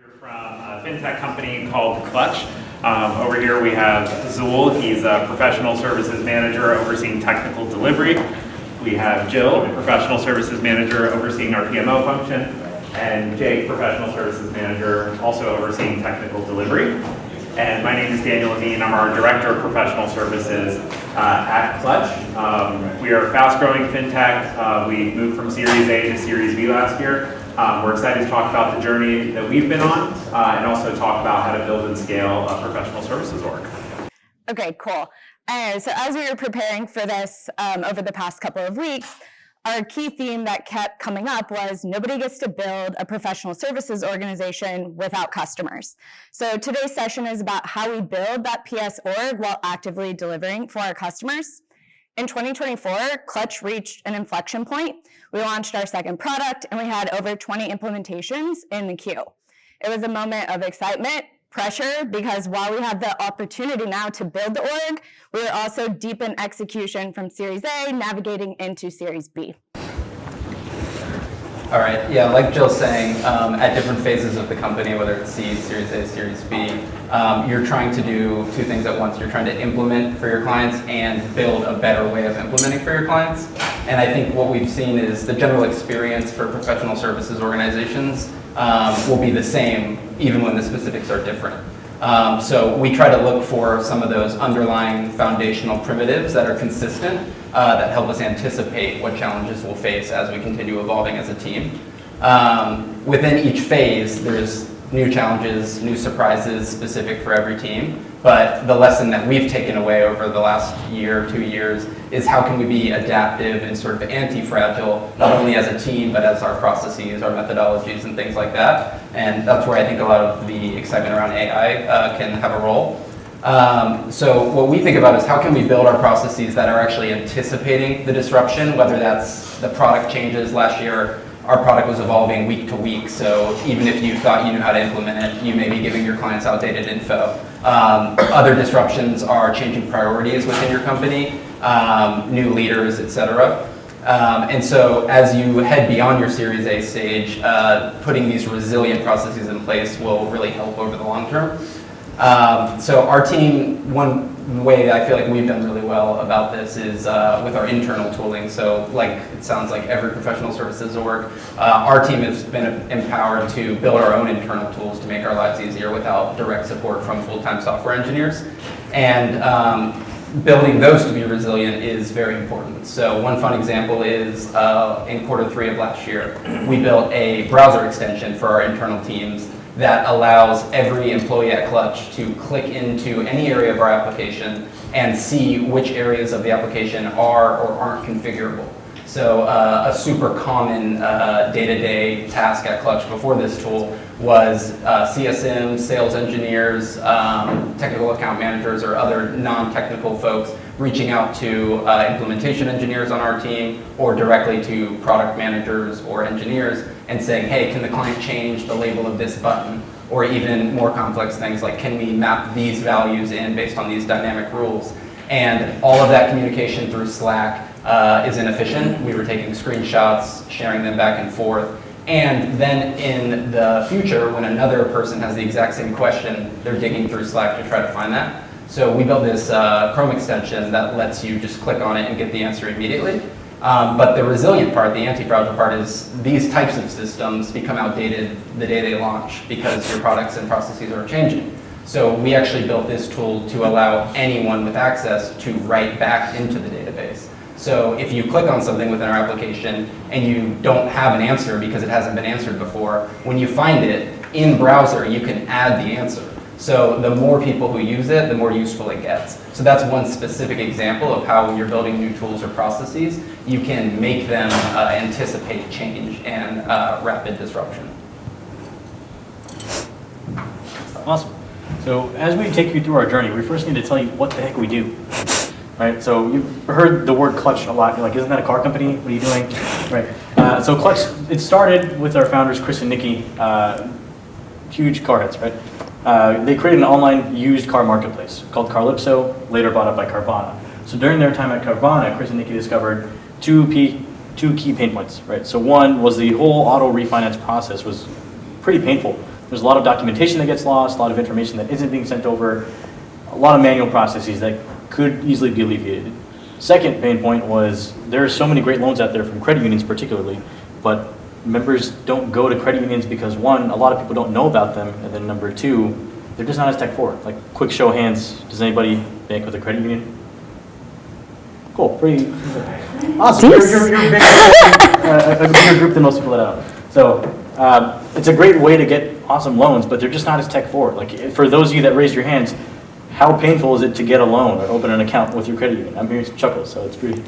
From a fintech company called Clutch. Over here we have Zool. He's a professional services manager overseeing technical delivery. We have Jill, professional services manager overseeing our PMO function, and Jake, professional services manager also overseeing technical delivery. And my name is Daniel Levine. I'm our director of professional services at Clutch. We are a fast-growing fintech. We moved from Series A to Series B last year. We're excited to talk about the journey that we've been on and also talk about how to build and scale a professional services org. Okay, cool. So as we were preparing for this over the past couple of weeks, our key theme that kept coming up was nobody gets to build a professional services organization without customers. So today's session is about how we build that PS org while actively delivering for our customers. In 2024, Clutch reached an inflection point. We launched our second product, and we had over 20 implementations in the queue. It was a moment of excitement, pressure, because while we had the opportunity now to build the org, we were also deep in execution from Series A, navigating into Series B. All right, yeah, like Jill's saying, at different phases of the company, whether it's seed, Series A, Series B, you're trying to do two things at once. You're trying to implement for your clients and build a better way of implementing for your clients. And I think what we've seen is the general experience for professional services organizations will be the same, even when the specifics are different. So we try to look for some of those underlying foundational primitives that are consistent, that help us anticipate what challenges we'll face as we continue evolving as a team. Within each phase, there's new challenges, new surprises specific for every team. But the lesson that we've taken away over the last year, 2 years, is how can we be adaptive and sort of anti-fragile, not only as a team, but as our processes, our methodologies, and things like that. And that's where I think a lot of the excitement around AI can have a role. So what we think about is how can we build our processes that are actually anticipating the disruption, whether that's the product changes. Last year, our product was evolving week to week, so even if you thought you knew how to implement it, you may be giving your clients outdated info. Other disruptions are changing priorities within your company, new leaders, etc. And so as you head beyond your Series A stage, putting these resilient processes in place will really help over the long term. So our team, one way that I feel like we've done really well about this is with our internal tooling. So like it sounds like every professional services org, our team has been empowered to build our own internal tools to make our lives easier without direct support from full-time software engineers. And building those to be resilient is very important. So one fun example is in Q3 of last year, we built a browser extension for our internal teams that allows every employee at Clutch to click into any area of our application and see which areas of the application are or aren't configurable. So a super common day-to-day task at Clutch before this tool was CSMs, sales engineers, technical account managers, or other non-technical folks reaching out to implementation engineers on our team or directly to product managers or engineers and saying, hey, can the client change the label of this button? Or even more complex things like, can we map these values in based on these dynamic rules? And all of that communication through Slack is inefficient. We were taking screenshots, sharing them back and forth. And then in the future, when another person has the exact same question, they're digging through Slack to try to find that. So we built this Chrome extension that lets you just click on it and get the answer immediately. But the resilient part, the anti-fragile part, is these types of systems become outdated the day they launch because your products and processes are changing. So we actually built this tool to allow anyone with access to write back into the database. So if you click on something within our application and you don't have an answer because it hasn't been answered before, when you find it in browser, you can add the answer. So the more people who use it, the more useful it gets. So that's one specific example of how when you're building new tools or processes, you can make them anticipate change and rapid disruption. Awesome. So as we take you through our journey, we first need to tell you what the heck we do. Right? So you've heard the word Clutch a lot. You're like, isn't that a car company? What are you doing? Right. So Clutch, it started with our founders, Chris and Nikki, huge car heads, right? They created an online used car marketplace called Calypso, later bought up by Carvana. So during their time at Carvana, Chris and Nikki discovered two key pain points, right? So one was the whole auto refinance process was pretty painful There's a lot of documentation that gets lost, a lot of information that isn't being sent over, a lot of manual processes that could easily be alleviated. Second pain point was there are so many great loans out there from credit unions particularly, but members don't go to credit unions because one, a lot of people don't know about them, and then number two, they're just not as tech forward. Like, quick show of hands, does anybody bank with a credit union? Cool, pretty awesome. You're a bigger group than most people that I know. So it's a great way to get awesome loans, but they're just not as tech forward. Like, for those of you that raised your hands, how painful is it to get a loan or open an account with your credit union? I'm hearing some chuckles, so it's pretty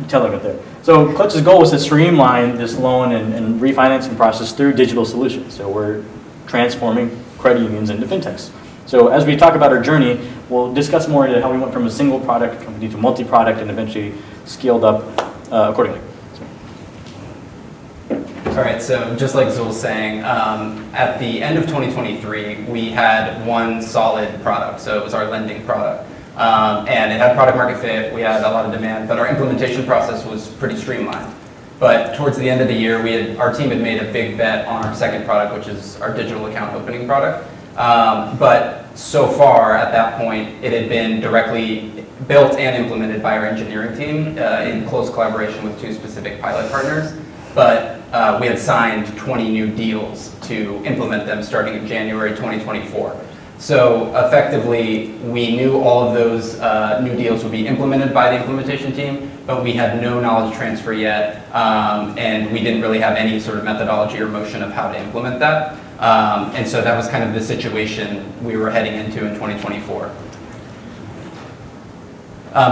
telling up there. So Clutch's goal was to streamline this loan and refinancing process through digital solutions. So we're transforming credit unions into fintechs. So as we talk about our journey, we'll discuss more into how we went from a single product company to multi-product and eventually scaled up accordingly. All right, so just like Zul was saying, at the end of 2023, we had one solid product. So it was our lending product. And it had product market fit, we had a lot of demand, but our implementation process was pretty streamlined. But towards the end of the year, our team had made a big bet on our second product, which is our digital account opening product. But so far, at that point, it had been directly built and implemented by our engineering team in close collaboration with two specific pilot partners. But we had signed 20 new deals to implement them starting in January 2024. So effectively, we knew all of those new deals would be implemented by the implementation team, but we had no knowledge transfer yet, and we didn't really have any sort of methodology or motion of how to implement that. And so that was kind of the situation we were heading into in 2024.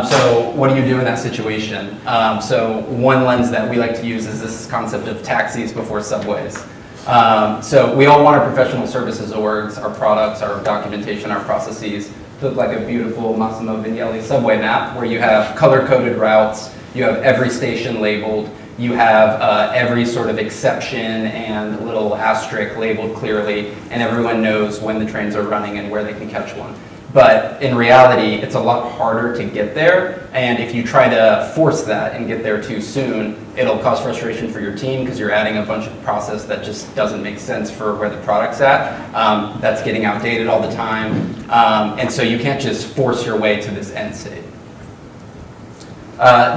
So what do you do in that situation? So one lens that we like to use is this concept of taxis before subways. So we all want our professional services orgs, our products, our documentation, our processes to look like a beautiful Massimo Vignelli subway map where you have color-coded routes, you have every station labeled, you have every sort of exception and little asterisk labeled clearly, and everyone knows when the trains are running and where they can catch one. But in reality, it's a lot harder to get there, and if you try to force that and get there too soon, it'll cause frustration for your team because you're adding a bunch of process that just doesn't make sense for where the product's at. That's getting outdated all the time, and so you can't just force your way to this end state.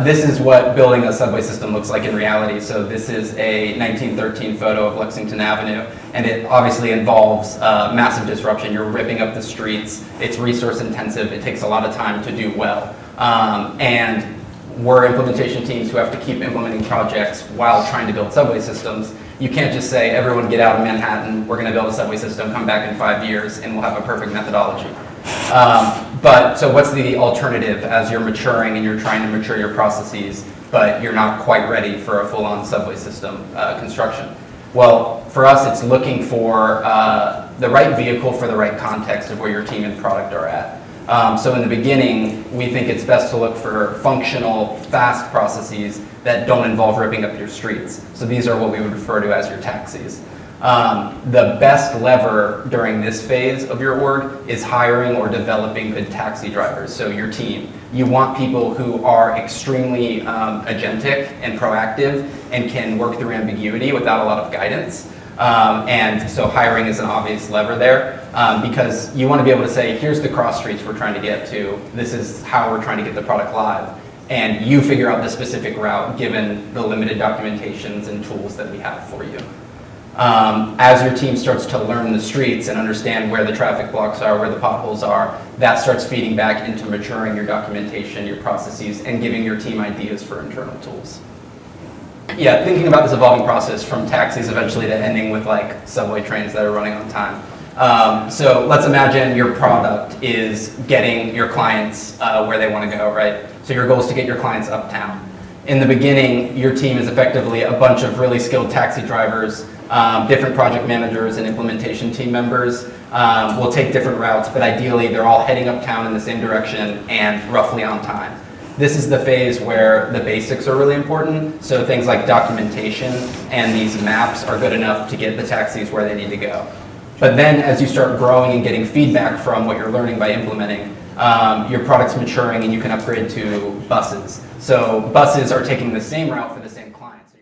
This is what building a subway system looks like in reality. So this is a 1913 photo of Lexington Avenue, and it obviously involves massive disruption. You're ripping up the streets. It's resource intensive. It takes a lot of time to do well. And we're implementation teams who have to keep implementing projects while trying to build subway systems. You can't just say, everyone get out of Manhattan, we're going to build a subway system, come back in 5 years, and we'll have a perfect methodology. So what's the alternative as you're maturing and you're trying to mature your processes, but you're not quite ready for a full-on subway system construction? Well, for us, it's looking for the right vehicle for the right context of where your team and product are at. So in the beginning, we think it's best to look for functional, fast processes that don't involve ripping up your streets. So these are what we would refer to as your taxis. The best lever during this phase of your org is hiring or developing good taxi drivers, so your team. You want people who are extremely agentic and proactive and can work through ambiguity without a lot of guidance. And so hiring is an obvious lever there because you want to be able to say, here's the cross streets we're trying to get to, this is how we're trying to get the product live, and you figure out the specific route given the limited documentations and tools that we have for you. As your team starts to learn the streets and understand where the traffic blocks are, where the potholes are, that starts feeding back into maturing your documentation, your processes, and giving your team ideas for internal tools. Yeah, thinking about this evolving process from taxis eventually to ending with like subway trains that are running on time. So let's imagine your product is getting your clients where they want to go, right? So your goal is to get your clients uptown. In the beginning, your team is effectively a bunch of really skilled taxi drivers, different project managers and implementation team members will take different routes, but ideally they're all heading uptown in the same direction and roughly on time. This is the phase where the basics are really important, so things like documentation and these maps are good enough to get the taxis where they need to go. But then as you start growing and getting feedback from what you're learning by implementing, your product's maturing and you can upgrade to buses. So buses are taking the same route for the same client. So